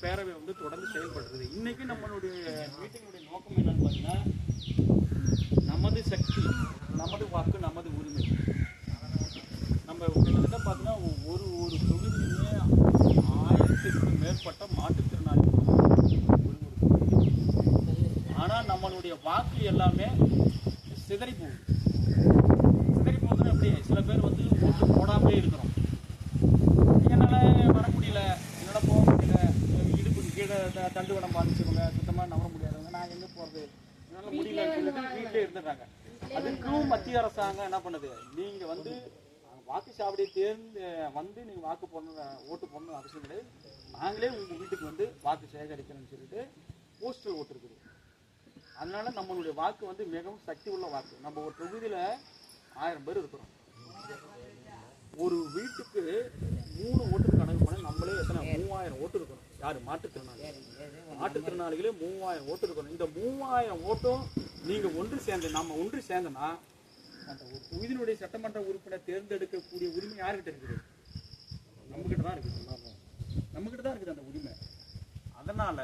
பேரவை வந்து தொடர்ந்து செயல்படுறது. இன்னைக்கு நம்மளுடைய மீட்டிங்குடைய நோக்கம் என்னன்னு பார்த்தீங்கன்னா, நமது சக்தி, நமது வாக்கு, நமது உரிமை. நம்ம கிட்டத்தட்ட பார்த்தீங்கன்னா ஒரு தொகுதியிலேயே 1000க்கும் மேற்பட்ட மாற்றுத்திறனாளிகள். ஆனால் நம்மளுடைய வாக்கு எல்லாமே சிதறி போகுது. சிதறி போகுதுன்னா எப்படி? சில பேர் வந்து ஓட்டு போடாமலே இருக்கிறோம். என்னால் வர முடியல, என்னால் போக முடியல, இடுப்பு கீழே தண்டுவடம் பாதிச்சவங்க, சுத்தமாக நவர முடியாதவங்க, நான் எங்கே போகிறது, என்னால் முடியலன்னு சொல்லிட்டு வீட்டிலே இருந்துடுறாங்க. அதுக்கும் மத்திய அரசாங்கம் என்ன பண்ணுது, நீங்கள் வந்து வாக்குச்சாவடியை தேர்ந்து வந்து நீங்கள் வாக்கு போடணும், ஓட்டு போடணும்னு அவசியம் கிடையாது, நாங்களே உங்கள் வீட்டுக்கு வந்து வாக்கு சேகரிக்கணும்னு சொல்லிட்டு போஸ்டல் ஓட்டு இருக்குது. அதனால நம்மளுடைய வாக்கு வந்து மிகவும் சக்தி உள்ள வாக்கு. நம்ம ஒரு தொகுதியில் 1000 பேர் இருக்கிறோம். ஒரு வீட்டுக்கு 3 ஓட்டுக்கு கணக்கு பண்ண நம்மளே எத்தனை 3000 ஓட்டு இருக்கணும். யார்? மாற்றுத்திறனாளிகளே 3000 ஓட்டு இருக்கணும். இந்த 3000 ஓட்டும் நீங்கள் ஒன்று சேர்ந்து, நம்ம ஒன்று சேர்ந்தோன்னா அந்த தொகுதியினுடைய சட்டமன்ற உறுப்பினர் தேர்ந்தெடுக்கக்கூடிய உரிமை யார்கிட்ட இருக்குது? நம்மகிட்ட தான் இருக்குது. நம்மகிட்ட தான் இருக்குது அந்த உரிமை. அதனால்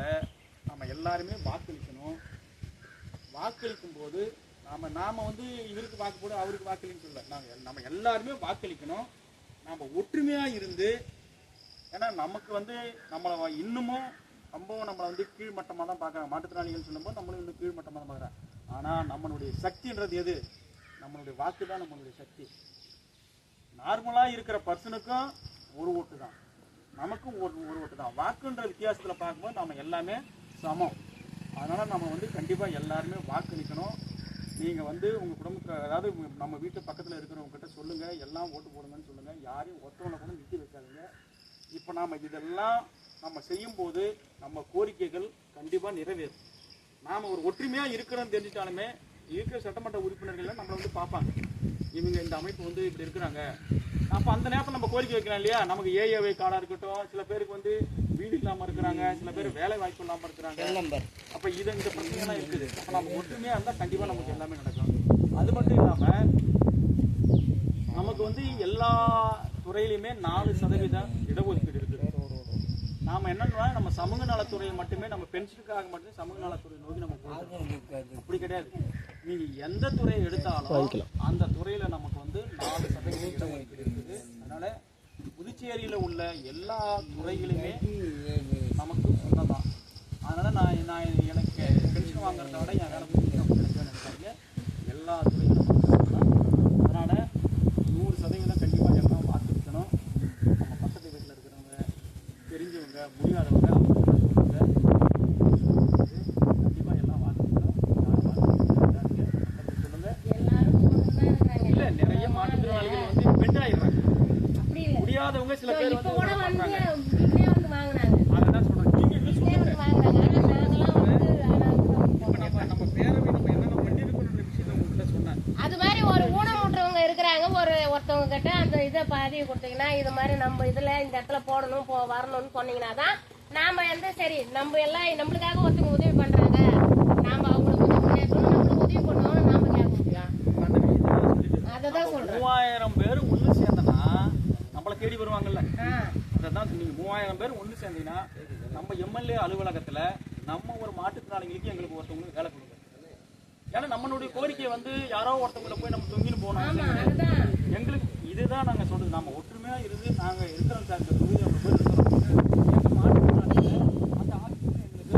நம்ம எல்லாருமே வாக்களிக்கணும். வாக்களிக்கும் போது நாம் வந்து இவருக்கு வாக்கு போட அவருக்கு வாக்களின்னு சொல்ல, நம்ம எல்லாருமே வாக்களிக்கணும். நம்ம ஒற்றுமையாக இருந்து, ஏன்னா நமக்கு வந்து நம்மளை இன்னமும் நம்மளை வந்து கீழ்மட்டமாக தான் பார்க்குறாங்க. மாற்றுத்திறனாளிகள் சொல்லும்போது நம்மளும் இன்னும் கீழ்மட்டமாக தான் பார்க்குறாங்க. ஆனால் நம்மளுடைய சக்தின்றது எது? நம்மளுடைய வாக்கு தான் நம்மளுடைய சக்தி. நார்மலாக இருக்கிற பர்சனுக்கும் ஒரு ஓட்டு தான், நமக்கும் ஒரு ஓட்டு தான். வாக்குன்ற வித்தியாசத்தில் பார்க்கும்போது நம்ம எல்லாமே சமம். அதனால் நம்ம வந்து கண்டிப்பாக எல்லாருமே வாக்களிக்கணும். நீங்கள் வந்து உங்கள் குடும்பத்தை, அதாவது நம்ம வீட்டு பக்கத்தில் இருக்கிறவங்ககிட்ட சொல்லுங்கள், எல்லாம் ஓட்டு போடுங்கன்னு சொல்லுங்கள். யாரையும் ஒருத்தவங்களை கூட நிறுத்தி வைக்காதுங்க. இப்போ நாம் இதெல்லாம் நம்ம செய்யும்போது நம்ம கோரிக்கைகள் கண்டிப்பாக நிறைவேறும். நாம் ஒரு ஒற்றுமையாக இருக்கிறோன்னு தெரிஞ்சிட்டாலுமே இருக்கிற சட்டமன்ற உறுப்பினர்கள் நம்மளை வந்து பார்ப்பாங்க, இவங்க இந்த அமைப்பு வந்து இப்படி இருக்கிறாங்க. அப்போ அந்த நேரத்தில் நம்ம கோரிக்கை வைக்கலாம் இல்லையா? நமக்கு ஏஏவை கார்டாக இருக்கட்டும், சில பேருக்கு வந்து வீடு இல்லாமல் இருக்கிறாங்க, சில பேர் வேலை வாய்ப்பு இல்லாமல் இருக்கிறாங்க. அப்போ இந்த பிரச்சனைலாம் இருக்குது. அப்போ நம்ம ஒற்றுமையாக இருந்தால் கண்டிப்பாக நமக்கு எல்லாமே நடக்கும். அது மட்டும் இல்லாமல் நமக்கு வந்து எல்லா துறையிலையுமே 4% இடஒதுக்கீடு இருக்குது. நாம் என்னன்னா, நம்ம சமூக நலத்துறையை மட்டுமே, நம்ம பென்ஷனுக்காக மட்டுமே சமூக நலத்துறை நோக்கி நம்ம போகிறோம். அப்படி கிடையாது. நீங்கள் எந்த துறையை எடுத்தாலும் அந்த துறையில் நமக்கு வந்து 4% இடஒதுக்கீடு இருக்குது. அதனால் புதுச்சேரியில் உள்ள எல்லா துறைகளுமே நமக்கு சொந்தம் தான். அதனால் நான் எனக்கு பென்ஷன் வாங்குறத விட என் வேலை நினைக்காங்க, எல்லா துறையும் நமக்கு சொந்தம். அதனால் 100% கண்டிப்பாக எல்லாம் வாக்களிக்கணும். நம்ம பக்கத்து வீட்டில் இருக்கிறவங்க, தெரிஞ்சவங்க, முடியாதவங்க, கண்டிப்பாக எல்லாம் வாக்களிக்கணும். சொல்லுங்கள். இல்லை, நிறைய மாற்றுத்திறனாளிகள் வந்து பெண் ஆயிடுறாங்க. முடியாதவங்க சில பேர் வந்து அதான் சொல்றேன். நீங்க என்ன சொல்லுங்க, நம்ம பேரவை நம்ம என்னென்ன பண்ணிருக்கோன்ற விஷயத்தை உங்ககிட்ட சொன்னேன். அது மாதிரி ஒரு ஊனமுற்றவங்க இருக்கிறாங்க, ஒருத்தவங்க கிட்ட அந்த இதை பதிவு கொடுத்தீங்கன்னா, இது மாதிரி நம்ம இதுல இந்த இடத்துல போடணும் வரணும்னு சொன்னீங்கன்னா தான் நாம வந்து சரி, நம்ம எல்லாம் நம்மளுக்காக ஒருத்தவங்க உதவி பண்றாங்க, நாம அவங்களுக்கு முன்னேற்றணும், நம்மளுக்கு உதவி பண்ணணும்னு நாம கேட்க முடியும். அததான் சொல்றேன். 3000 பேர் ஒண்ணு சேர்ந்தனா நம்மளை தேடி வருவாங்கல்ல. அதான் நீங்க 3000 பேர் ஒண்ணு சேர்ந்தீங்கன்னா நம்ம எம்எல்ஏ அலுவலகத்துல நம்ம ஒரு மாற்றுத்திறனாளிகளுக்கு எங்களுக்கு ஒருத்தவங்களுக்கு வேலை கொடுங்க. ஏன்னா நம்மளுடைய கோரிக்கை வந்து யாரோ ஒருத்தவங்களை போய் நம்ம தொங்கின்னு போனோம். எங்களுக்கு இதுதான் நாங்க சொல்றது. நம்ம ஒற்றுமையா இருந்து நாங்க இருக்கிறோம் சார், இந்த தொகுதி நம்ம போய் இருக்கிறோம். எங்க மாற்றுத்திறனாளிகளை அந்த ஆட்சியை எங்களுக்கு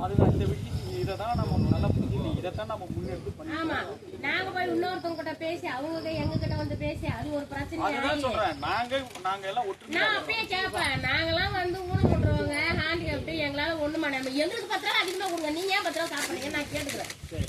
அதுதான் இந்த விஷயம். இதை தான் நம்ம நல்லா புரிஞ்சு, இதைத்தான் நம்ம முன்னெடுத்து பண்ணி நாங்க போய் இன்னொருத்தவங்க கிட்ட பேசி அவங்க எங்க கிட்ட வந்து பேசி அது ஒரு பிரச்சனை. அதுதான் சொல்றேன், நாங்க எல்லாம் ஒற்றுமையா. நான் அப்பயே கேட்பேன், நாங்கெல்லாம் வந்து ஊனமுற்றவங்க, ஹேண்டிகேப்ட், எங்களால ஒண்ணு பண்ண எங்களுக்கு 10 ரூபா அதிகமா கொடுங்க, நீங்க ஏன் 10 ரூபா சாப்பிடுறீங்க நான் கேட்டுக்கிறேன். சரி.